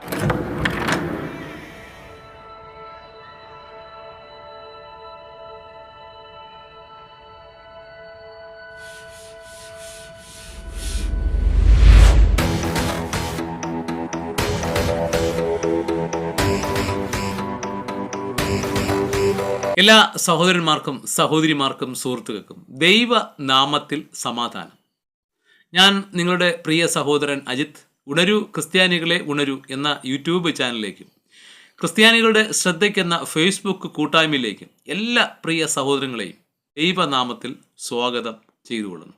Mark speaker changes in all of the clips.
Speaker 1: എല്ലാ സഹോദരന്മാർക്കും സഹോദരിമാർക്കും സുഹൃത്തുക്കൾക്കും ദൈവനാമത്തിൽ സമാധാനം. ഞാൻ നിങ്ങളുടെ പ്രിയ സഹോദരൻ അജിത്ത്. ഉണരൂ ക്രിസ്ത്യാനികളെ ഉണരൂ എന്ന യൂട്യൂബ് ചാനലിലേക്കും ക്രിസ്ത്യാനികളുടെ ശ്രദ്ധയ്ക്കെന്ന ഫേസ്ബുക്ക് കൂട്ടായ്മയിലേക്കും എല്ലാ പ്രിയ സഹോദരങ്ങളെയും ദൈവനാമത്തിൽ സ്വാഗതം ചെയ്തുകൊള്ളുന്നു.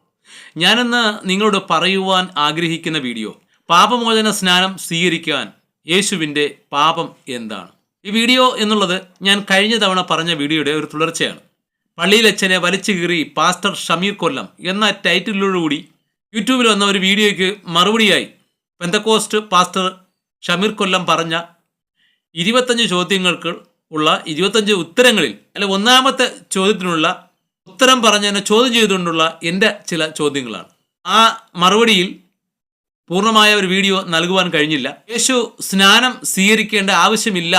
Speaker 1: ഞാനിന്ന് നിങ്ങളോട് പറയുവാൻ ആഗ്രഹിക്കുന്ന വീഡിയോ, പാപമോചന സ്നാനം സ്വീകരിക്കാൻ യേശുവിൻ്റെ പാപം എന്താണ്. ഈ വീഡിയോ എന്നുള്ളത് ഞാൻ കഴിഞ്ഞ തവണ പറഞ്ഞ വീഡിയോയുടെ ഒരു തുടർച്ചയാണ്. പള്ളിയിലച്ഛനെ വലിച്ചു കീറി പാസ്റ്റർ ഷമീർ കൊല്ലം എന്ന ടൈറ്റിലോടുകൂടി യൂട്യൂബിൽ വന്ന ഒരു വീഡിയോയ്ക്ക് മറുപടിയായി പെന്തക്കോസ്റ്റ് പാസ്റ്റർ ഷമീർ കൊല്ലം പറഞ്ഞ 25 ചോദ്യങ്ങൾക്ക് ഉള്ള 25 ഉത്തരങ്ങളിൽ ഒന്നാമത്തെ ചോദ്യത്തിനുള്ള ഉത്തരം പറഞ്ഞതിനെ ചോദ്യം ചെയ്തുകൊണ്ടുള്ള എൻ്റെ ചില ചോദ്യങ്ങളാണ്. ആ മറുപടിയിൽ പൂർണ്ണമായ ഒരു വീഡിയോ നൽകുവാൻ കഴിഞ്ഞില്ല. യേശു സ്നാനം സ്വീകരിക്കേണ്ട ആവശ്യമില്ല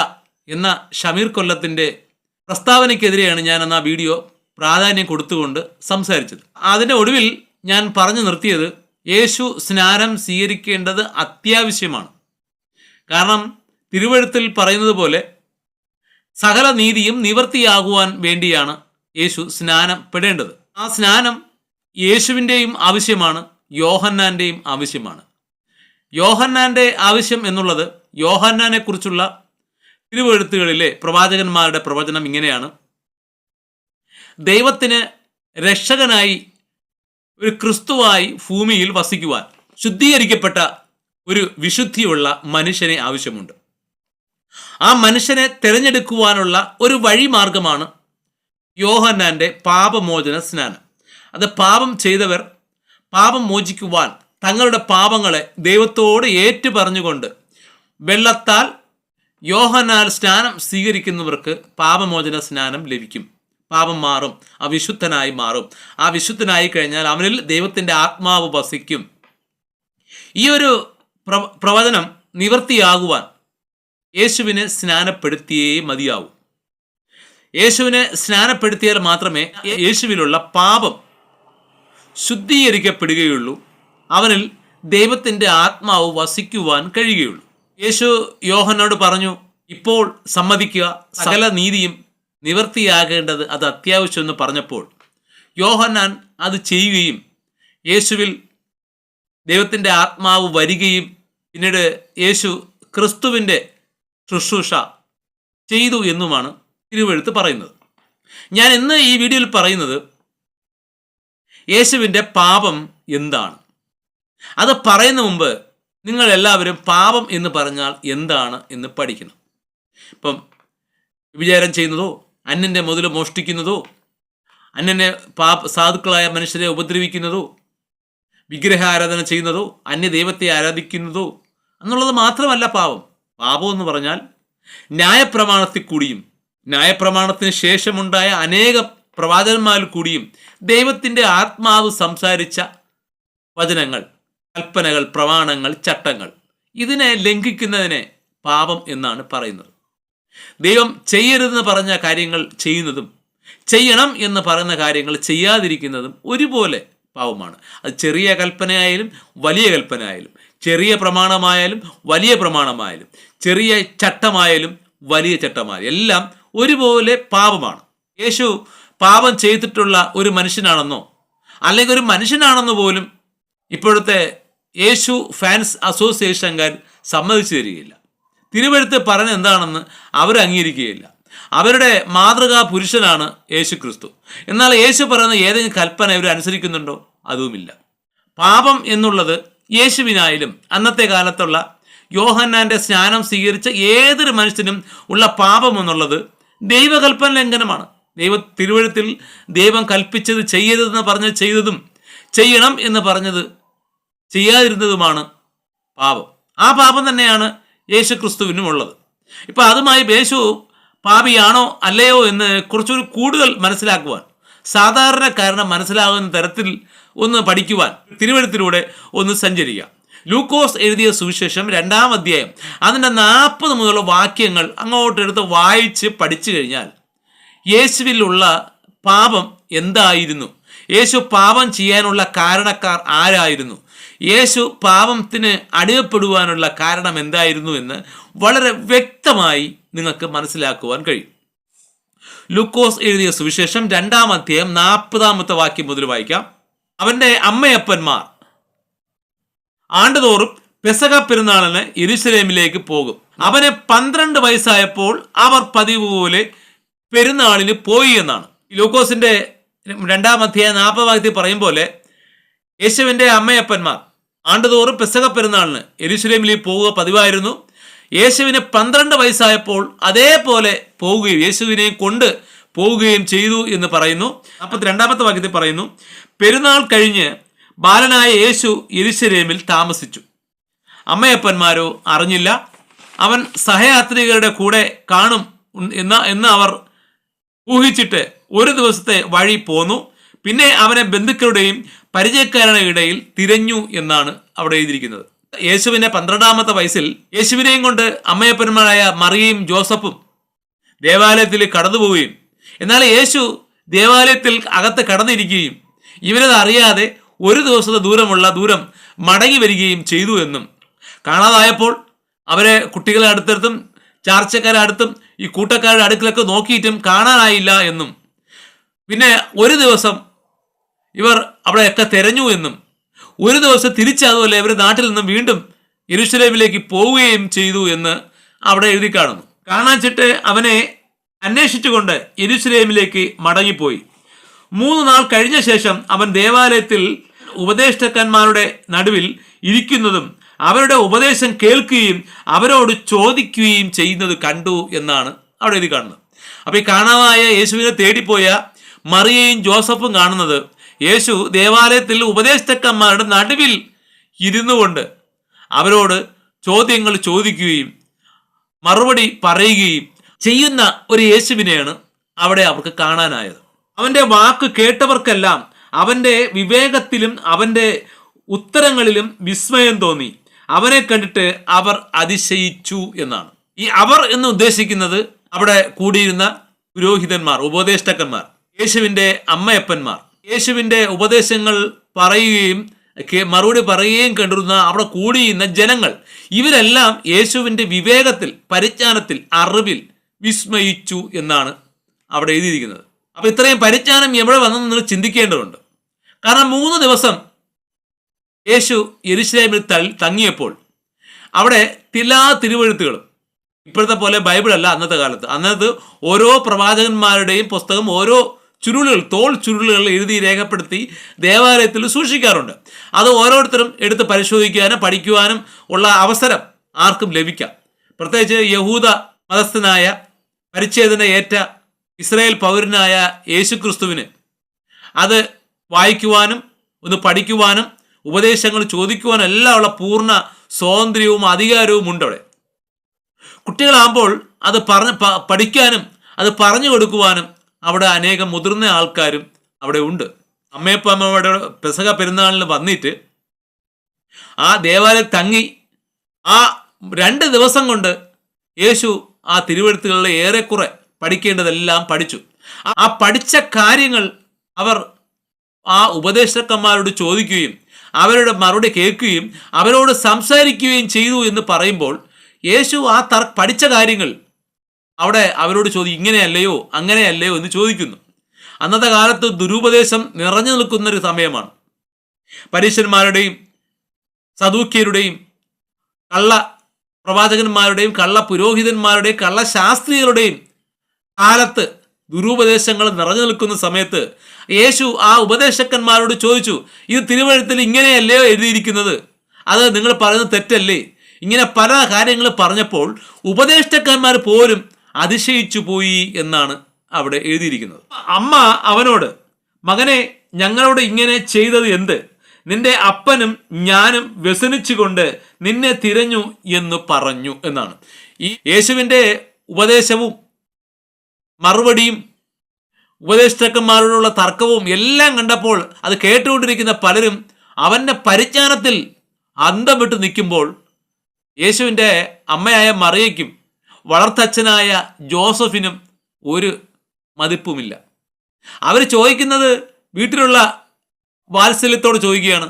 Speaker 1: എന്ന ഷമീർ കൊല്ലത്തിൻ്റെ പ്രസ്താവനയ്ക്കെതിരെയാണ് ഞാൻ അന്ന് ആ വീഡിയോ പ്രാധാന്യം കൊടുത്തുകൊണ്ട് സംസാരിച്ചത്. അതിൻ്റെ ഒടുവിൽ ഞാൻ പറഞ്ഞു നിർത്തിയത് യേശു സ്നാനം സ്വീകരിക്കേണ്ടത് അത്യാവശ്യമാണ്. കാരണം തിരുവെഴുത്തിൽ പറയുന്നത് പോലെ സകല നീതിയും നിവർത്തിയാകുവാൻ വേണ്ടിയാണ് യേശു സ്നാനപ്പെടേണ്ടത്. ആ സ്നാനം യേശുവിൻ്റെയും ആവശ്യമാണ്, യോഹന്നാൻ്റെയും ആവശ്യമാണ്. യോഹന്നാൻ്റെ ആവശ്യം എന്നുള്ളത് യോഹന്നാനെ കുറിച്ചുള്ള തിരുവെഴുത്തുകളിലെ പ്രവാചകന്മാരുടെ പ്രവചനം ഇങ്ങനെയാണ്: ദൈവത്തിന് രക്ഷകനായി ഒരു ക്രിസ്തുവായി ഭൂമിയിൽ വസിക്കുവാൻ ശുദ്ധീകരിക്കപ്പെട്ട ഒരു വിശുദ്ധിയുള്ള മനുഷ്യനെ ആവശ്യമുണ്ട്. ആ മനുഷ്യനെ തിരഞ്ഞെടുക്കുവാനുള്ള ഒരു വഴിമാർഗമാണ് യോഹന്നാൻ്റെ പാപമോചന സ്നാനം. അത് പാപം ചെയ്തവർ പാപം മോചിക്കുവാൻ തങ്ങളുടെ പാപങ്ങളെ ദൈവത്തോട് ഏറ്റു പറഞ്ഞുകൊണ്ട് വെള്ളത്താൽ യോഹന്നാൻ സ്നാനം സ്വീകരിക്കുന്നവർക്ക് പാപമോചന സ്നാനം ലഭിക്കും. പാപം മാറും, അവിശുദ്ധനായി മാറും. ആ വിശുദ്ധനായി കഴിഞ്ഞാൽ അവനിൽ ദൈവത്തിൻ്റെ ആത്മാവ് വസിക്കും. ഈ ഒരു പ്രവചനം നിവർത്തിയാകുവാൻ യേശുവിനെ സ്നാനപ്പെടുത്തിയേ മതിയാവൂ. യേശുവിനെ സ്നാനപ്പെടുത്തിയാൽ മാത്രമേ യേശുവിലുള്ള പാപം ശുദ്ധീകരിക്കപ്പെടുകയുള്ളൂ, അവനിൽ ദൈവത്തിൻ്റെ ആത്മാവ് വസിക്കുവാൻ കഴിയുകയുള്ളൂ. യേശു യോഹന്നോട് പറഞ്ഞു, ഇപ്പോൾ സമ്മതിക്കുക, സകല നീതിയും നിവർത്തിയാകേണ്ടത് അത് അത്യാവശ്യമെന്ന് പറഞ്ഞപ്പോൾ യോഹന്നാൻ അത് ചെയ്യുകയും യേശുവിൽ ദൈവത്തിൻ്റെ ആത്മാവ് വരികയും പിന്നീട് യേശു ക്രിസ്തുവിൻ്റെ ശുശ്രൂഷ ചെയ്തു എന്നുമാണ് തിരുവെഴുത്ത് പറയുന്നത്. ഞാൻ ഇന്ന് ഈ വീഡിയോയിൽ പറയുന്നത് യേശുവിൻ്റെ പാപം എന്താണ്. അത് പറയുന്ന മുമ്പ് നിങ്ങൾ എല്ലാവരും പാപം എന്ന് പറഞ്ഞാൽ എന്താണ് എന്ന് പഠിക്കണം. ഇപ്പം വിചാരം ചെയ്യുന്നതോ, അന്യൻ്റെ മുതൽ മോഷ്ടിക്കുന്നതോ, അന്യനെ സാധുക്കളായ മനുഷ്യരെ ഉപദ്രവിക്കുന്നതോ, വിഗ്രഹാരാധന ചെയ്യുന്നതോ, അന്യദൈവത്തെ ആരാധിക്കുന്നതോ എന്നുള്ളത് മാത്രമല്ല പാപം. പാപം എന്ന് പറഞ്ഞാൽ ന്യായപ്രമാണത്തിൽ കൂടിയും ന്യായപ്രമാണത്തിന് ശേഷമുണ്ടായ അനേകം പ്രവാചകന്മാരിൽ കൂടിയും ദൈവത്തിൻ്റെ ആത്മാവ് സംസാരിച്ച വചനങ്ങൾ, കൽപ്പനകൾ, പ്രമാണങ്ങൾ, ചട്ടങ്ങൾ, ഇതിനെ ലംഘിക്കുന്നതിനെ പാപം എന്നാണ് പറയുന്നത്. ദൈവം ചെയ്യരുതെന്ന് പറഞ്ഞ കാര്യങ്ങൾ ചെയ്യുന്നതും ചെയ്യണം എന്ന് പറയുന്ന കാര്യങ്ങൾ ചെയ്യാതിരിക്കുന്നതും ഒരുപോലെ പാപമാണ്. അത് ചെറിയ കൽപ്പനയായാലും വലിയ കൽപ്പനയായാലും, ചെറിയ പ്രമാണമായാലും വലിയ പ്രമാണമായാലും, ചെറിയ ചട്ടമായാലും വലിയ ചട്ടമായാലും എല്ലാം ഒരുപോലെ പാപമാണ്. യേശു പാപം ചെയ്തിട്ടുള്ള ഒരു മനുഷ്യനാണെന്നോ അല്ലെങ്കിൽ ഒരു മനുഷ്യനാണെന്നോ പോലും ഇപ്പോഴത്തെ യേശു ഫാൻസ് അസോസിയേഷൻകാർ സമ്മതിച്ചു തരികയില്ല. തിരുവെഴുത്ത് പറഞ്ഞ എന്താണെന്ന് അവർ അംഗീകരിക്കുകയില്ല. അവരുടെ മാതൃകാ പുരുഷനാണ് യേശു ക്രിസ്തു. എന്നാൽ യേശു പറയുന്ന ഏതെങ്കിലും കൽപ്പന ഇവർ അനുസരിക്കുന്നുണ്ടോ? അതുമില്ല. പാപം എന്നുള്ളത് യേശുവിനായാലും അന്നത്തെ കാലത്തുള്ള യോഹന്നാൻ്റെ സ്നാനം സ്വീകരിച്ച ഏതൊരു മനുഷ്യനും ഉള്ള പാപം എന്നുള്ളത് ദൈവകൽപ്പന ലംഘനമാണ്. തിരുവെഴുത്തിൽ ദൈവം കൽപ്പിച്ചത് ചെയ്യരുതെന്ന് പറഞ്ഞത് ചെയ്തതും ചെയ്യണം എന്ന് പറഞ്ഞത് ചെയ്യാതിരുന്നതുമാണ് പാപം. ആ പാപം തന്നെയാണ് യേശു ക്രിസ്തുവിനും ഉള്ളത്. ഇപ്പം അതുമായി യേശു പാപിയാണോ അല്ലയോ എന്ന് കുറച്ചുകൂടി കൂടുതൽ മനസ്സിലാക്കുവാൻ, സാധാരണക്കാരന് മനസ്സിലാകുന്ന തരത്തിൽ ഒന്ന് പഠിക്കുവാൻ തിരുവെഴുത്തിലൂടെ ഒന്ന് സഞ്ചരിക്കാം. ലൂക്കോസ് എഴുതിയ സുവിശേഷം 2-ാം അധ്യായം അതിൻ്റെ 40 മുതലുള്ള വാക്യങ്ങൾ അങ്ങോട്ടെടുത്ത് വായിച്ച് പഠിച്ചു കഴിഞ്ഞാൽ യേശുവിലുള്ള പാപം എന്തായിരുന്നു, യേശു പാപം ചെയ്യാനുള്ള കാരണക്കാർ ആരായിരുന്നു, യേശു പാപത്തിന് അടിമപ്പെടുവാനുള്ള കാരണം എന്തായിരുന്നു എന്ന് വളരെ വ്യക്തമായി നിങ്ങൾക്ക് മനസ്സിലാക്കുവാൻ കഴിയും. ലൂക്കോസ് എഴുതിയ സുവിശേഷം 2-ാം അധ്യായം 40-ാമത്തെ വാക്യം മുതൽ വായിക്കാം. അവൻ്റെ അമ്മയപ്പന്മാർ ആണ്ടുതോറും പെസഹ പെരുന്നാളിന് യെരൂശലേമിലേക്ക് പോകും. അവന് 12 വയസ്സായപ്പോൾ അവർ പതിവ് പോലെ പെരുന്നാളിന് പോയി എന്നാണ്. ലൂക്കോസിന്റെ 2-ാം അധ്യായം 40 വാക്യത്തിൽ പറയും പോലെ യേശുവിൻ്റെ അമ്മയപ്പന്മാർ ആണ്ടുതോറും പെസഹ പെരുന്നാളിന് യെരൂശലേമിലേക്ക് പോവുക പതിവായിരുന്നു. യേശുവിന് 12 വയസ്സായപ്പോൾ അതേപോലെ പോവുകയും യേശുവിനെ കൊണ്ട് പോവുകയും ചെയ്തു എന്ന് പറയുന്നു. 42-ാമത്തെ വാക്യത്തിൽ പറയുന്നു, പെരുന്നാൾ കഴിഞ്ഞ് ബാലനായ യേശു യെരൂശലേമിൽ താമസിച്ചു. അമ്മയപ്പന്മാരോ അറിഞ്ഞില്ല. അവൻ സഹയാത്രികരുടെ കൂടെ കാണും എന്ന് അവർ ഊഹിച്ചിട്ട് ഒരു ദിവസത്തെ വഴി പോന്നു. പിന്നെ അവനെ ബന്ധുക്കളുടെയും പരിചയക്കാരുടെ ഇടയിൽ തിരഞ്ഞു എന്നാണ് അവിടെ എഴുതിയിരിക്കുന്നത്. യേശുവിൻ്റെ 12-ാമത്തെ വയസ്സിൽ യേശുവിനെയും കൊണ്ട് അമ്മയപ്പന്മാരായ മറിയയും ജോസഫും ദേവാലയത്തിൽ കടന്നുപോവുകയും എന്നാൽ യേശു ദേവാലയത്തിൽ അകത്ത് കടന്നിരിക്കുകയും ഇവരത് അറിയാതെ ഒരു ദിവസത്തെ ദൂരം മടങ്ങി വരികയും ചെയ്തു എന്നും, കാണാതായപ്പോൾ അവരെ കുട്ടികളെ അടുത്തടുത്തും ചാർച്ചക്കാരുടെ അടുത്തും ഈ കൂട്ടക്കാരുടെ അടുക്കലൊക്കെ നോക്കിയിട്ടും കാണാനായില്ല എന്നും, പിന്നെ ഒരു ദിവസം ഇവർ അവിടെയൊക്കെ തിരഞ്ഞു എന്നും, ഒരു ദിവസം തിരിച്ചതുപോലെ ഇവർ നാട്ടിൽ നിന്നും വീണ്ടും യെരൂശലേമിലേക്ക് പോവുകയും ചെയ്തു എന്ന് അവിടെ എഴുതി കാണുന്നു. കാണാച്ചിട്ട് അവനെ അന്വേഷിച്ചുകൊണ്ട് യെരൂശലേമിലേക്ക് മടങ്ങിപ്പോയി. 3 നാൾ കഴിഞ്ഞ ശേഷം അവൻ ദേവാലയത്തിൽ ഉപദേഷ്ടാക്കന്മാരുടെ നടുവിൽ ഇരിക്കുന്നതും അവരുടെ ഉപദേശം കേൾക്കുകയും അവരോട് ചോദിക്കുകയും ചെയ്യുന്നത് കണ്ടു എന്നാണ് അവിടെ എഴുതി കാണുന്നത്. അപ്പോൾ ഈ കാണാതായ യേശുവിനെ തേടിപ്പോയ മറിയയും ജോസഫും കാണുന്നത് യേശു ദേവാലയത്തിൽ ഉപദേഷ്ടാക്കന്മാരുടെ നടുവിൽ ഇരുന്നു കൊണ്ട് അവരോട് ചോദ്യങ്ങൾ ചോദിക്കുകയും മറുപടി പറയുകയും ചെയ്യുന്ന ഒരു യേശുവിനെയാണ് അവിടെ അവർക്ക് കാണാനായത്. അവൻ്റെ വാക്ക് കേട്ടവർക്കെല്ലാം അവൻ്റെ വിവേകത്തിലും അവൻ്റെ ഉത്തരങ്ങളിലും വിസ്മയം തോന്നി. അവനെ കണ്ടിട്ട് അവർ അതിശയിച്ചു എന്നാണ്. ഈ അവർ എന്ന് ഉദ്ദേശിക്കുന്നത് അവിടെ കൂടിയിരുന്ന പുരോഹിതന്മാർ, ഉപദേഷ്ടാക്കന്മാർ, യേശുവിൻ്റെ അമ്മയപ്പന്മാർ, യേശുവിൻ്റെ ഉപദേശങ്ങൾ പറയുകയും മറുപടി പറയുകയും കണ്ടിരുന്ന അവിടെ കൂടിയിരുന്ന ജനങ്ങൾ, ഇവരെല്ലാം യേശുവിൻ്റെ വിവേകത്തിൽ, പരിജ്ഞാനത്തിൽ, അറിവിൽ വിസ്മയിച്ചു എന്നാണ് അവിടെ എഴുതിയിരിക്കുന്നത്. അപ്പോൾ ഇത്രയും പരിജ്ഞാനം എവിടെ വന്നെന്ന് നിങ്ങൾ ചിന്തിക്കേണ്ടതുണ്ട്. കാരണം 3 ദിവസം യേശു യെരൂശലേമിൽ തങ്ങിയപ്പോൾ അവിടെ എല്ലാ തിരുവെഴുത്തുകളും, ഇപ്പോഴത്തെ പോലെ ബൈബിളല്ല അന്നത്തെ കാലത്ത്, അന്നത്തെ ഓരോ പ്രവാചകന്മാരുടെയും പുസ്തകം ഓരോ ചുരുളുകൾ, തോൾ ചുരുളുകൾ എഴുതി രേഖപ്പെടുത്തി ദേവാലയത്തിൽ സൂക്ഷിക്കാറുണ്ട്. അത് ഓരോരുത്തരും എടുത്ത് പരിശോധിക്കാനും പഠിക്കുവാനും ഉള്ള അവസരം ആർക്കും ലഭിക്കാം. പ്രത്യേകിച്ച് യഹൂദ മതസ്ഥനായ പരിച്ഛേദന ഏറ്റ ഇസ്രായേൽ പൗരനായ യേശുക്രിസ്തുവിന് അത് വായിക്കുവാനും ഒന്ന് പഠിക്കുവാനും ഉപദേശങ്ങൾ ചോദിക്കുവാനും എല്ലാം ഉള്ള പൂർണ്ണ സ്വാതന്ത്ര്യവും അധികാരവും ഉണ്ട് അവിടെ. കുട്ടികളാകുമ്പോൾ അത് പഠിക്കാനും അത് പറഞ്ഞു കൊടുക്കുവാനും അവിടെ അനേകം മുതിർന്ന ആൾക്കാരും അവിടെ ഉണ്ട്. അമ്മയപ്പമ്മയുടെ പെസഹ പെരുന്നാളിന് വന്നിട്ട് ആ ദേവാലയം തങ്ങി ആ 2 ദിവസം കൊണ്ട് യേശു ആ തിരുവെഴുത്തുകളിലെ ഏറെക്കുറെ പഠിക്കേണ്ടതെല്ലാം പഠിച്ചു. ആ പഠിച്ച കാര്യങ്ങൾ അവർ ആ ഉപദേഷ്ടാക്കന്മാരോട് ചോദിക്കുകയും അവരുടെ മറുപടി കേൾക്കുകയും അവരോട് സംസാരിക്കുകയും ചെയ്തു എന്ന് പറയുമ്പോൾ യേശു ആ പഠിച്ച കാര്യങ്ങൾ അവിടെ അവരോട് ഇങ്ങനെയല്ലയോ അങ്ങനെയല്ലയോ എന്ന് ചോദിക്കുന്നു. അന്നത്തെ കാലത്ത് ദുരുപദേശം നിറഞ്ഞു നിൽക്കുന്നൊരു സമയമാണ്. പരീശന്മാരുടെയും സദൂക്യരുടെയും കള്ള പ്രവാചകന്മാരുടെയും കള്ള പുരോഹിതന്മാരുടെയും കള്ള ശാസ്ത്രികളുടെയും കാലത്ത് ദുരുപദേശങ്ങൾ നിറഞ്ഞു നിൽക്കുന്ന സമയത്ത് യേശു ആ ഉപദേശകന്മാരോട് ചോദിച്ചു, ഇത് തിരുവെഴുത്തിൽ ഇങ്ങനെയല്ലയോ എഴുതിയിരിക്കുന്നത്, അത് നിങ്ങൾ പറയുന്നത് തെറ്റല്ലേ? ഇങ്ങനെ പല കാര്യങ്ങൾ പറഞ്ഞപ്പോൾ ഉപദേഷ്ടാക്കന്മാർ പോലും അതിശയിച്ചു പോയി എന്നാണ് അവിടെ എഴുതിയിരിക്കുന്നത്. അമ്മ അവനോട്, മകനെ, ഞങ്ങളോട് ഇങ്ങനെ ചെയ്തത് എന്ത്? നിന്റെ അപ്പനും ഞാനും വ്യസനിച്ചുകൊണ്ട് നിന്നെ തിരഞ്ഞു എന്ന് പറഞ്ഞു എന്നാണ്. ഈ യേശുവിൻ്റെ ഉപദേശവും മറുപടിയും ഉപദേഷ്ടാക്കന്മാരോടുള്ള തർക്കവും എല്ലാം കണ്ടപ്പോൾ അത് കേട്ടുകൊണ്ടിരിക്കുന്ന പലരും അവൻ്റെ പരിജ്ഞാനത്തിൽ അന്തം വിട്ട് നിൽക്കുമ്പോൾ യേശുവിൻ്റെ അമ്മയായ മറിയയ്ക്കും വളർത്തച്ഛനായ ജോസഫിനും ഒരു മതിപ്പുമില്ല. അവർ ചോദിക്കുന്നത് വീട്ടിലുള്ള വാത്സല്യത്തോട് ചോദിക്കുകയാണ്,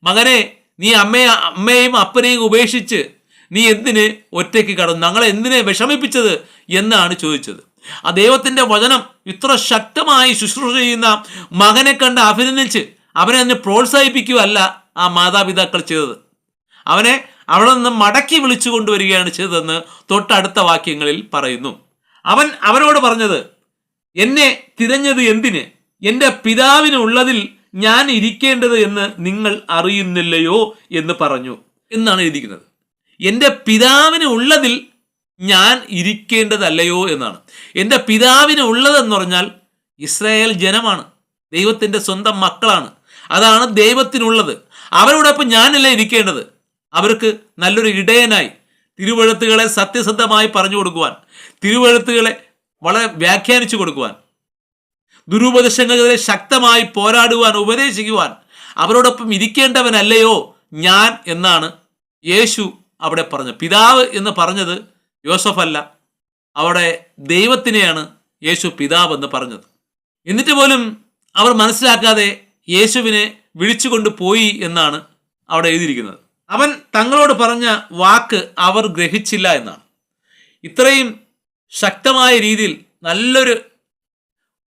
Speaker 1: മകനെ, നീ അമ്മയെയും അപ്പനെയും ഉപേക്ഷിച്ച് നീ എന്തിന് ഒറ്റയ്ക്ക് കടന്നു, ഞങ്ങളെ എന്തിനെ വിഷമിപ്പിച്ചത് എന്നാണ് ചോദിച്ചത്. ആ ദൈവത്തിൻ്റെ വചനം ഇത്ര ശക്തമായി ശുശ്രൂഷ ചെയ്യുന്ന മകനെ കണ്ട് അഭിനന്ദിച്ച് അവനെ അതിനെ പ്രോത്സാഹിപ്പിക്കുകയല്ല ആ മാതാപിതാക്കൾ ചെയ്തത്. അവനെ അവിടെ നിന്ന് മടക്കി വിളിച്ചു കൊണ്ടുവരികയാണ് ചെയ്തതെന്ന് തൊട്ടടുത്ത വാക്യങ്ങളിൽ പറയുന്നു. അവൻ അവരോട് പറഞ്ഞത്, എന്നെ തിരഞ്ഞത് എന്തിന്? എൻ്റെ പിതാവിനുള്ളതിൽ ഞാൻ ഇരിക്കേണ്ടത് എന്ന് നിങ്ങൾ അറിയുന്നില്ലയോ എന്ന് പറഞ്ഞു എന്നാണ് എഴുതിയിരിക്കുന്നത്. എൻ്റെ പിതാവിന് ഉള്ളതിൽ ഞാൻ ഇരിക്കേണ്ടതല്ലയോ എന്നാണ്. എൻ്റെ പിതാവിന് ഉള്ളതെന്ന് പറഞ്ഞാൽ ഇസ്രായേൽ ജനമാണ്, ദൈവത്തിൻ്റെ സ്വന്തം മക്കളാണ്. അതാണ് ദൈവത്തിനുള്ളത്. അവരോടൊപ്പം ഞാനല്ല ഇരിക്കേണ്ടത്. അവർക്ക് നല്ലൊരു ഇടയനായി തിരുവെഴുത്തുകളെ സത്യസന്ധമായി പറഞ്ഞു കൊടുക്കുവാൻ, തിരുവെഴുത്തുകളെ വളരെ വ്യാഖ്യാനിച്ചു കൊടുക്കുവാൻ, ദുരുപദേശങ്ങൾക്കെതിരെ ശക്തമായി പോരാടുവാൻ, ഉപദേശിക്കുവാൻ അവരോടൊപ്പം ഇരിക്കേണ്ടവനല്ലയോ ഞാൻ എന്നാണ് യേശു അവിടെ പറഞ്ഞത്. പിതാവ് എന്ന് പറഞ്ഞത് യോസഫല്ല, അവിടെ ദൈവത്തിനെയാണ് യേശു പിതാവ് എന്ന് പറഞ്ഞത്. എന്നിട്ട് പോലും അവർ മനസ്സിലാക്കാതെ യേശുവിനെ വിളിച്ചുകൊണ്ട് പോയി എന്നാണ് അവിടെ എഴുതിയിരിക്കുന്നത്. അവൻ തങ്ങളോട് പറഞ്ഞ വാക്ക് അവർ ഗ്രഹിച്ചില്ല എന്നാണ്. ഇത്രയും ശക്തമായ രീതിയിൽ നല്ലൊരു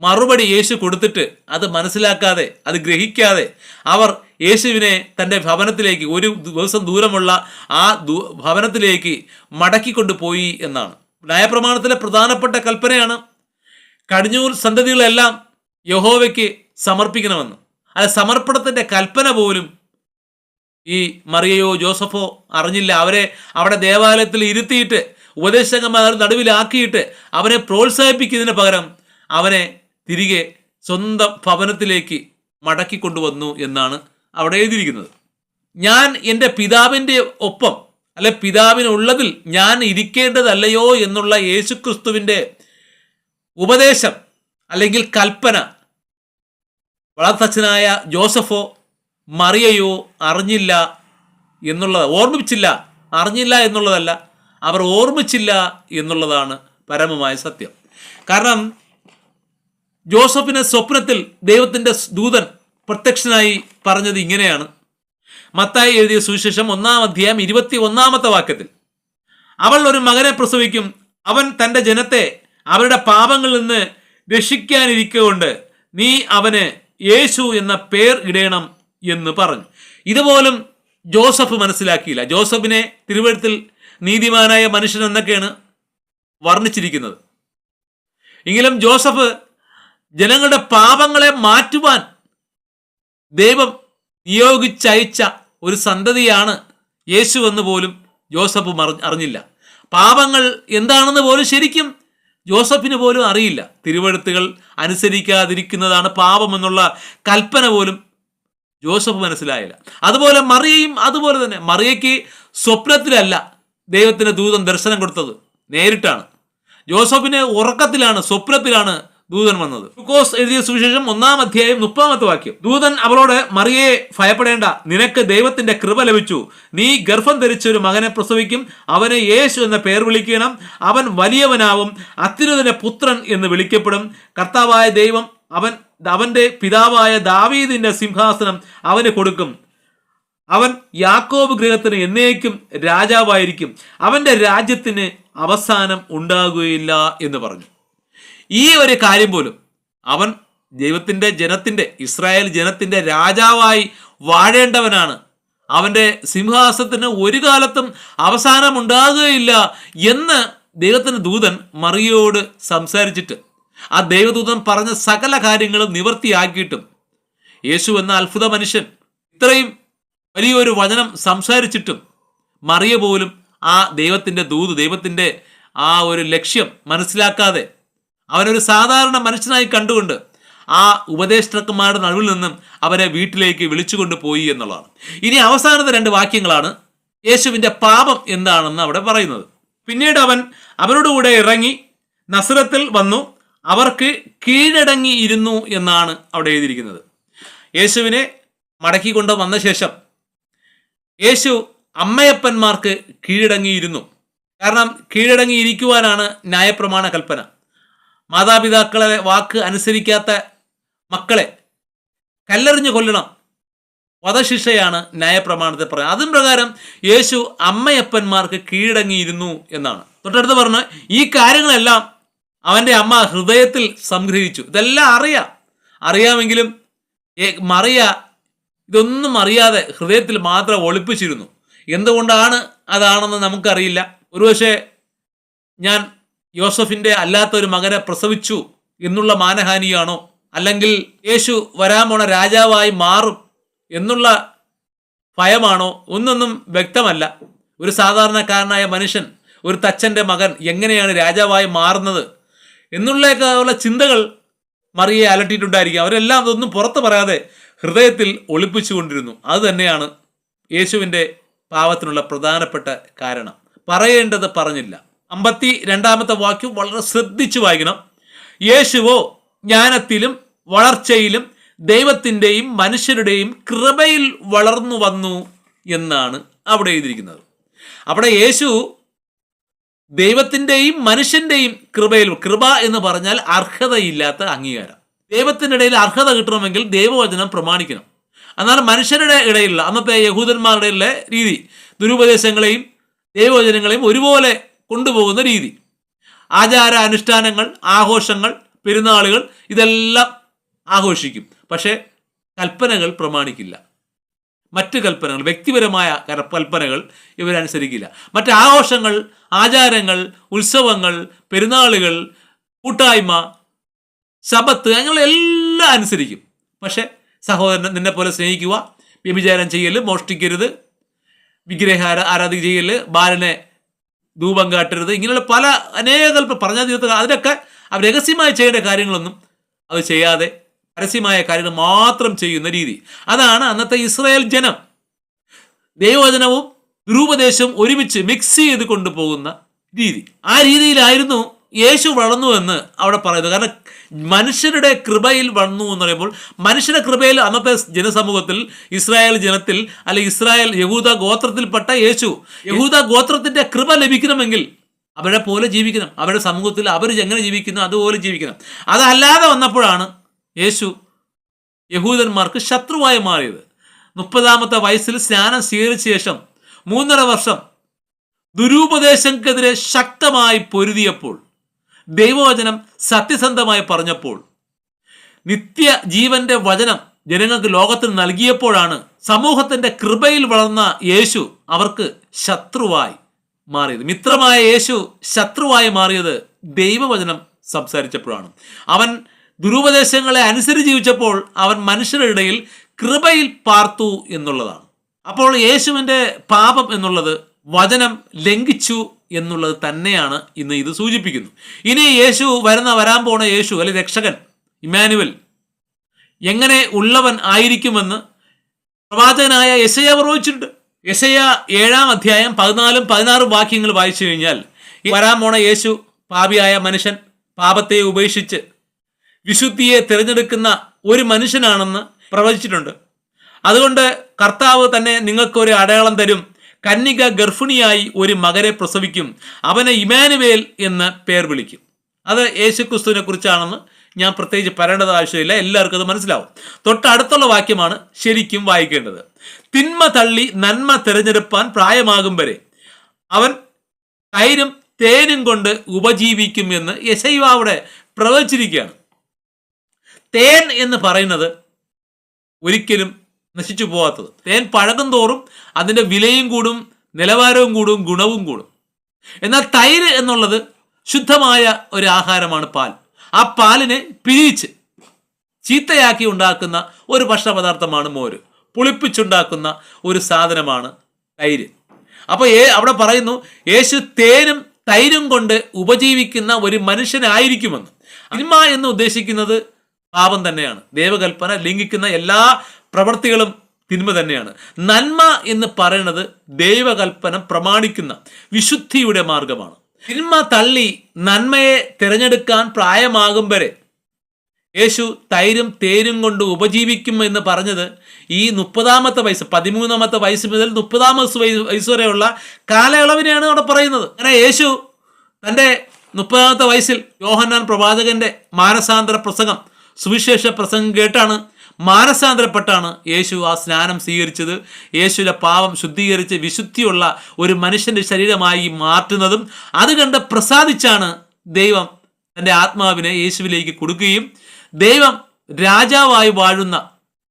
Speaker 1: മറുപടി യേശു കൊടുത്തിട്ട് അത് മനസ്സിലാക്കാതെ, അത് ഗ്രഹിക്കാതെ അവർ യേശുവിനെ തൻ്റെ ഭവനത്തിലേക്ക്, ഒരു ദിവസം ദൂരമുള്ള ആ ഭവനത്തിലേക്ക് മടക്കിക്കൊണ്ടു പോയി എന്നാണ്. ന്യായപ്രമാണത്തിലെ പ്രധാനപ്പെട്ട കൽപ്പനയാണ് കടിഞ്ഞൂൽ സന്തതികളെല്ലാം യഹോവയ്ക്ക് സമർപ്പിക്കണമെന്ന്. അത് സമർപ്പണത്തിൻ്റെ കൽപ്പന പോലും ഈ മറിയയോ ജോസഫോ അറിഞ്ഞില്ല. അവരെ അവിടെ ദേവാലയത്തിൽ ഇരുത്തിയിട്ട് ഉപദേശകന്മാർ നടുവിലാക്കിയിട്ട് അവനെ പ്രോത്സാഹിപ്പിക്കുന്നതിന് പകരം അവനെ തിരികെ സ്വന്തം ഭവനത്തിലേക്ക് മടക്കിക്കൊണ്ടുവന്നു എന്നാണ് അവിടെ എഴുതിയിരിക്കുന്നത്. ഞാൻ എൻ്റെ പിതാവിൻ്റെ ഒപ്പം, അല്ലെ പിതാവിനുള്ളതിൽ ഞാൻ ഇരിക്കേണ്ടതല്ലയോ എന്നുള്ള യേശുക്രിസ്തുവിൻ്റെ ഉപദേശം അല്ലെങ്കിൽ കൽപ്പന വളർത്തച്ഛനായ ജോസഫോ മറിയയോ അറിഞ്ഞില്ല എന്നുള്ളത്, ഓർമ്മിച്ചില്ല, അറിഞ്ഞില്ല എന്നുള്ളതല്ല, അവർ ഓർമ്മിച്ചില്ല എന്നുള്ളതാണ് പരമമായ സത്യം. കാരണം ജോസഫിന് സ്വപ്നത്തിൽ ദൈവത്തിൻ്റെ ദൂതൻ പ്രത്യക്ഷനായി പറഞ്ഞത് ഇങ്ങനെയാണ്. മത്തായി എഴുതിയ സുവിശേഷം 1-ാം അധ്യായം 21-ാമത്തെ വാക്യത്തിൽ, അവൾ ഒരു മകനെ പ്രസവിക്കും, അവൻ തൻ്റെ ജനത്തെ അവരുടെ പാപങ്ങളിൽ നിന്ന് രക്ഷിക്കാനിരിക്കൊണ്ട് നീ അവന് യേശു എന്ന പേർ ഇടേണം എന്ന് പറഞ്ഞു. ഇതുപോലും ജോസഫ് മനസ്സിലാക്കിയില്ല. ജോസഫിനെ തിരുവെഴുത്തിൽ നീതിമാനായ മനുഷ്യൻ എന്നൊക്കെയാണ് വർണ്ണിച്ചിരിക്കുന്നത്. എങ്കിലും ജോസഫ് ജനങ്ങളുടെ പാപങ്ങളെ മാറ്റുവാൻ ദൈവം നിയോഗിച്ചയച്ച ഒരു സന്തതിയാണ് യേശു എന്ന് പോലും ജോസഫ് അറിഞ്ഞില്ല. പാപങ്ങൾ എന്താണെന്ന് പോലും ശരിക്കും ജോസഫിന് പോലും അറിയില്ല. തിരുവെഴുത്തുകൾ അനുസരിക്കാതിരിക്കുന്നതാണ് പാപമെന്നുള്ള കൽപ്പന പോലും ജോസഫ് മനസ്സിലായില്ല. അതുപോലെ മറിയയും അതുപോലെ തന്നെ. മറിയയ്ക്ക് സ്വപ്നത്തിലല്ല ദൈവത്തിന് ദൂതൻ ദർശനം കൊടുത്തത്, നേരിട്ടാണ്. ജോസഫിന് ഉറക്കത്തിലാണ്, സ്വപ്നത്തിലാണ് ദൂതൻ വന്നത്. ലൂക്കോസ് എഴുതിയ സുവിശേഷം 1-ാം അധ്യായം 30-ാമത്തെ വാക്യം, ദൂതൻ അവളോട്, മറിയയെ ഭയപ്പെടേണ്ട, നിനക്ക് ദൈവത്തിന്റെ കൃപ ലഭിച്ചു. നീ ഗർഭം ധരിച്ചൊരു മകനെ പ്രസവിക്കും, അവന് യേശു എന്ന പേർ വിളിക്കണം. അവൻ വലിയവനാവും, അത്യുന്നതന്റെ പുത്രൻ എന്ന് വിളിക്കപ്പെടും. കർത്താവായ ദൈവം അവന്റെ പിതാവായ ദാവീദിന്റെ സിംഹാസനം അവന് കൊടുക്കും. അവൻ യാക്കോബ് ഗൃഹത്തിന് എന്നേക്കും രാജാവായിരിക്കും. അവന്റെ രാജ്യത്തിന് അവസാനം ഉണ്ടാകുകയില്ല എന്ന് പറഞ്ഞു. ഈ ഒരു കാര്യം പോലും അവൻ ദൈവത്തിൻ്റെ ഇസ്രായേൽ ജനത്തിൻ്റെ രാജാവായി വാഴേണ്ടവനാണ്. അവൻ്റെ സിംഹാസനത്തിന് ഒരു കാലത്തും അവസാനം ഉണ്ടാകുകയില്ല എന്ന് ദൈവത്തിൻ്റെ ദൂതൻ മറിയയോട് സംസാരിച്ചിട്ട്, ആ ദൈവദൂതൻ പറഞ്ഞ സകല കാര്യങ്ങളും നിവർത്തിയാക്കിയിട്ടും യേശു എന്ന അത്ഭുത മനുഷ്യൻ ഇത്രയും വലിയൊരു വചനം സംസാരിച്ചിട്ടും മറിയ പോലും ആ ദൈവത്തിൻ്റെ ദൈവത്തിൻ്റെ ആ ഒരു ലക്ഷ്യം മനസ്സിലാക്കാതെ അവനൊരു സാധാരണ മനുഷ്യനായി കണ്ടുകൊണ്ട് ആ ഉപദേഷ്ടാക്കന്മാരുടെ നടുവിൽ നിന്നും അവരെ വീട്ടിലേക്ക് വിളിച്ചുകൊണ്ട് പോയി എന്നുള്ളതാണ്. ഇനി അവസാനത്തെ 2 വാക്യങ്ങളാണ് യേശുവിൻ്റെ പാപം എന്താണെന്ന് അവിടെ പറയുന്നത്. പിന്നീട് അവൻ അവരോടുകൂടെ ഇറങ്ങി നസറത്തിൽ വന്നു, അവർക്ക് കീഴടങ്ങിയിരുന്നു എന്നാണ് അവിടെ എഴുതിയിരിക്കുന്നത്. യേശുവിനെ മടക്കിക്കൊണ്ട് വന്ന ശേഷം യേശു അമ്മയപ്പന്മാർക്ക് കീഴടങ്ങിയിരുന്നു. കാരണം കീഴടങ്ങിയിരിക്കുവാനാണ് ന്യായപ്രമാണ കൽപ്പന. മാതാപിതാക്കളെ വാക്ക് അനുസരിക്കാത്ത മക്കളെ കല്ലെറിഞ്ഞു കൊല്ലണം, വധശിക്ഷയാണ് ന്യായപ്രമാണത്തെ പറയുന്നത്. അതും പ്രകാരം യേശു അമ്മയപ്പന്മാർക്ക് കീഴടങ്ങിയിരുന്നു എന്നാണ്. തൊട്ടടുത്ത് പറഞ്ഞ് ഈ കാര്യങ്ങളെല്ലാം അവൻ്റെ അമ്മ ഹൃദയത്തിൽ സംഗ്രഹിച്ചു. ഇതെല്ലാം അറിയാമെങ്കിലും മറിയ ഇതൊന്നും അറിയാതെ ഹൃദയത്തിൽ മാത്രം ഒളിപ്പിച്ചിരുന്നു. എന്തുകൊണ്ടാണ് അതാണെന്ന് നമുക്കറിയില്ല. ഒരുപക്ഷെ ഞാൻ യോസഫിൻ്റെ അല്ലാത്തൊരു മകനെ പ്രസവിച്ചു എന്നുള്ള മാനഹാനിയാണോ, അല്ലെങ്കിൽ യേശു വരാൻ പോണ രാജാവായി മാറും എന്നുള്ള ഭയമാണോ, ഒന്നൊന്നും വ്യക്തമല്ല. ഒരു സാധാരണക്കാരനായ മനുഷ്യൻ, ഒരു തച്ചൻ്റെ മകൻ എങ്ങനെയാണ് രാജാവായി മാറുന്നത് എന്നുള്ളൊക്കെയുള്ള ചിന്തകൾ മറിയെ അലട്ടിയിട്ടുണ്ടായിരിക്കും. അവരെല്ലാം അതൊന്നും പുറത്ത് പറയാതെ ഹൃദയത്തിൽ ഒളിപ്പിച്ചു കൊണ്ടിരുന്നു. അത് തന്നെയാണ് യേശുവിൻ്റെ പാപത്തിനുള്ള പ്രധാനപ്പെട്ട കാരണം. പറയേണ്ടത് പറഞ്ഞില്ല. 52-ാമത്തെ വാക്യം വളരെ ശ്രദ്ധിച്ചു വായിക്കണം. യേശുവോ ജ്ഞാനത്തിലും വളർച്ചയിലും ദൈവത്തിൻ്റെയും മനുഷ്യരുടെയും കൃപയിൽ വളർന്നു വന്നു എന്നാണ് അവിടെ എഴുതിയിരിക്കുന്നത്. അവിടെ യേശു ദൈവത്തിൻ്റെയും മനുഷ്യൻ്റെയും കൃപയിൽ, കൃപ എന്ന് പറഞ്ഞാൽ അർഹതയില്ലാത്ത അംഗീകാരം. ദൈവത്തിൻ്റെ ഇടയിൽ അർഹത കിട്ടണമെങ്കിൽ ദൈവവചനം പ്രമാണിക്കണം. എന്നാൽ മനുഷ്യരുടെ ഇടയിലുള്ള അന്നത്തെ യഹൂദന്മാരുടെ രീതി ദുരുപദേശങ്ങളെയും ദൈവവചനങ്ങളെയും ഒരുപോലെ കൊണ്ടുപോകുന്ന രീതി, ആചാര അനുഷ്ഠാനങ്ങൾ, ആഘോഷങ്ങൾ, പെരുന്നാളുകൾ ഇതെല്ലാം ആഘോഷിക്കും. പക്ഷേ കൽപ്പനകൾ പ്രമാണിക്കില്ല. മറ്റ് കൽപ്പനകൾ, വ്യക്തിപരമായ കൽപ്പനകൾ ഇവരനുസരിക്കില്ല. മറ്റ് ആഘോഷങ്ങൾ, ആചാരങ്ങൾ, ഉത്സവങ്ങൾ, പെരുന്നാളുകൾ, കൂട്ടായ്മ, ശബത്ത് അങ്ങനെ എല്ലാം അനുസരിക്കും. പക്ഷേ സഹോദരൻ നിന്നെ പോലെ സ്നേഹിക്കുക, വ്യഭിചാരം ചെയ്യൽ, മോഷ്ടിക്കരുത്, വിഗ്രഹ ആരാധന ചെയ്യൽ, ബാലനെ ധൂപം കാട്ടരുത്, ഇങ്ങനെയുള്ള പല അനേക പറഞ്ഞാൽ തീർത്ത അതിനൊക്കെ അവർ രഹസ്യമായി ചെയ്യേണ്ട കാര്യങ്ങളൊന്നും അത് ചെയ്യാതെ പരസ്യമായ കാര്യങ്ങൾ മാത്രം ചെയ്യുന്ന രീതി. അതാണ് അന്നത്തെ ഇസ്രായേൽ ജനം. ദൈവവചനവും ദുരുപദേശവും ഒരുമിച്ച് മിക്സ് ചെയ്ത് കൊണ്ടുപോകുന്ന രീതി. ആ രീതിയിലായിരുന്നു യേശു വളർന്നുവെന്ന് അവിടെ പറയുന്നത്. കാരണം മനുഷ്യരുടെ കൃപയിൽ വന്നു എന്ന് പറയുമ്പോൾ മനുഷ്യരുടെ കൃപയിൽ അന്നത്തെ ജനസമൂഹത്തിൽ, ഇസ്രായേൽ ജനത്തിൽ, അല്ലെങ്കിൽ ഇസ്രായേൽ യഹൂദ ഗോത്രത്തിൽപ്പെട്ട യേശു, യഹൂദ ഗോത്രത്തിൻ്റെ കൃപ ലഭിക്കണമെങ്കിൽ അവരെ പോലെ ജീവിക്കണം. അവരുടെ സമൂഹത്തിൽ അവർ എങ്ങനെ ജീവിക്കുന്നു അതുപോലെ ജീവിക്കണം. അതല്ലാതെ വന്നപ്പോഴാണ് യേശു യഹൂദന്മാർക്ക് ശത്രുവായി മാറിയത്. 30-ാമത്തെ വയസ്സിൽ സ്നാനം സ്വീകരിച്ച ശേഷം 3.5 വർഷം ദുരുപദേശങ്ങൾക്കെതിരെ ശക്തമായി പൊരുതിയപ്പോൾ, ദൈവവചനം സത്യസന്ധമായി പറഞ്ഞപ്പോൾ, നിത്യ ജീവന്റെ വചനം ജനങ്ങൾക്ക് ലോകത്തിൽ നൽകിയപ്പോഴാണ് സമൂഹത്തിന്റെ കൃപയിൽ വളർന്ന യേശു അവർക്ക് ശത്രുവായി മാറിയത്. മിത്രമായ യേശു ശത്രുവായി മാറിയത് ദൈവവചനം സംസാരിച്ചപ്പോഴാണ്. അവൻ ദുരുപദേശങ്ങളെ അനുസരിച്ച് ജീവിച്ചപ്പോൾ അവൻ മനുഷ്യരുടെ ഇടയിൽ കൃപയിൽ പാർത്തു എന്നുള്ളതാണ്. അപ്പോൾ യേശുവിൻ്റെ പാപം എന്നുള്ളത് വചനം ലംഘിച്ചു എന്നുള്ളത് തന്നെയാണ് ഇന്ന് ഇത് സൂചിപ്പിക്കുന്നു. ഇനി യേശു വരാൻ പോണ യേശു അല്ലെങ്കിൽ രക്ഷകൻ ഇമ്മാനുവൽ എങ്ങനെ ഉള്ളവൻ ആയിരിക്കുമെന്ന് പ്രവാചകനായ യെശയ്യാ പ്രവചിച്ചിട്ടുണ്ട്. യെശയ്യാ 7-ാം അധ്യായം 14-16 വാക്യങ്ങൾ വായിച്ചു കഴിഞ്ഞാൽ വരാൻ പോണ യേശു പാപിയായ മനുഷ്യൻ, പാപത്തെ ഉപേക്ഷിച്ച് വിശുദ്ധിയെ തിരഞ്ഞെടുക്കുന്ന ഒരു മനുഷ്യനാണെന്ന് പ്രവചിച്ചിട്ടുണ്ട്. അതുകൊണ്ട് കർത്താവ് തന്നെ നിങ്ങൾക്കൊരു അടയാളം തരും, കന്യക ഗർഭിണിയായി ഒരു മകനെ പ്രസവിക്കും, അവനെ ഇമ്മാനുവേൽ എന്ന് പേർ വിളിക്കും. അത് യേശുക്രിസ്തുവിനെ കുറിച്ചാണെന്ന് ഞാൻ പ്രത്യേകിച്ച് പറയേണ്ടത് ആവശ്യമില്ല, എല്ലാവർക്കും അത് മനസ്സിലാവും. തൊട്ടടുത്തുള്ള വാക്യമാണ് ശരിക്കും വായിക്കേണ്ടത്. തിന്മ തള്ളി നന്മ തിരഞ്ഞെടുപ്പാൻ പ്രായമാകും വരെ അവൻ തൈരും തേനും കൊണ്ട് ഉപജീവിക്കും എന്ന് യെശയ്യാ അവിടെ പ്രവചിച്ചിരിക്കുകയാണ്. തേൻ എന്ന് പറയുന്നത് ഒരിക്കലും നശിച്ചു പോകാത്തത്. തേൻ പഴകും തോറും അതിൻ്റെ വിലയും കൂടും, നിലവാരവും കൂടും, ഗുണവും കൂടും. എന്നാൽ തൈര് എന്നുള്ളത് ശുദ്ധമായ ഒരു ആഹാരമാണ്, പാൽ. ആ പാലിനെ പിഴിച്ച് ചീത്തയാക്കി ഉണ്ടാക്കുന്ന ഒരു ഭക്ഷണപദാർത്ഥമാണ് മോര്. പുളിപ്പിച്ചുണ്ടാക്കുന്ന ഒരു സാധനമാണ് തൈര്. അപ്പോൾ അവിടെ പറയുന്നു യേശു തേനും തൈരും കൊണ്ട് ഉപജീവിക്കുന്ന ഒരു മനുഷ്യനായിരിക്കുമെന്ന്. തിന്മ എന്ന് ഉദ്ദേശിക്കുന്നത് പാപം തന്നെയാണ്. ദൈവകൽപ്പന ലംഘിക്കുന്ന എല്ലാ പ്രവൃത്തികളും തിന്മ തന്നെയാണ്. നന്മ എന്ന് പറയുന്നത് ദൈവകൽപ്പന പ്രമാണിക്കുന്ന വിശുദ്ധിയുടെ മാർഗമാണ്. തിന്മ തള്ളി നന്മയെ തിരഞ്ഞെടുക്കാൻ പ്രായമാകും വരെ യേശു തൈരും തേരും കൊണ്ട് ഉപജീവിക്കും എന്ന് പറഞ്ഞത് ഈ 30-ാമത്തെ വയസ്സ്, 13-ാമത്തെ വയസ്സ് മുതൽ 30-ാമത്തെ വയസ്സ് വരെയുള്ള കാലയളവിനെയാണ് അവിടെ പറയുന്നത്. അങ്ങനെ യേശു തൻ്റെ 30-ാമത്തെ വയസ്സിൽ യോഹന്നാൻ പ്രവാചകന്റെ മാനസാന്തര പ്രസംഗം, സുവിശേഷ പ്രസംഗം കേട്ടാണ്, മാനസാന്തരപ്പെട്ടാണ് യേശു ആ സ്നാനം സ്വീകരിച്ചത്. യേശുവിൻ്റെ പാപം ശുദ്ധീകരിച്ച് വിശുദ്ധിയുള്ള ഒരു മനുഷ്യൻ്റെ ശരീരമായി മാറ്റുന്നതും അത് കണ്ട് പ്രസാദിച്ചാണ് ദൈവം തൻ്റെ ആത്മാവിനെ യേശുവിലേക്ക് കൊടുക്കുകയും ദൈവം രാജാവായി വാഴുന്ന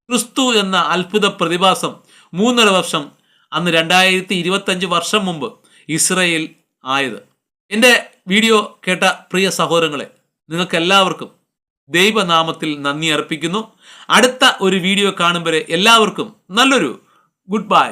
Speaker 1: ക്രിസ്തു എന്ന അത്ഭുത പ്രതിഭാസം 3.5 വർഷം, അന്ന് 2025 വർഷം മുമ്പ് ഇസ്രയേൽ ആയത്. എൻ്റെ വീഡിയോ കേട്ട പ്രിയ സഹോദരങ്ങളെ, നിങ്ങൾക്ക് എല്ലാവർക്കും ദൈവനാമത്തിൽ നന്ദി അർപ്പിക്കുന്നു. അടുത്ത ഒരു വീഡിയോ കാണും വരെ എല്ലാവർക്കും നല്ലൊരു ഗുഡ് ബൈ.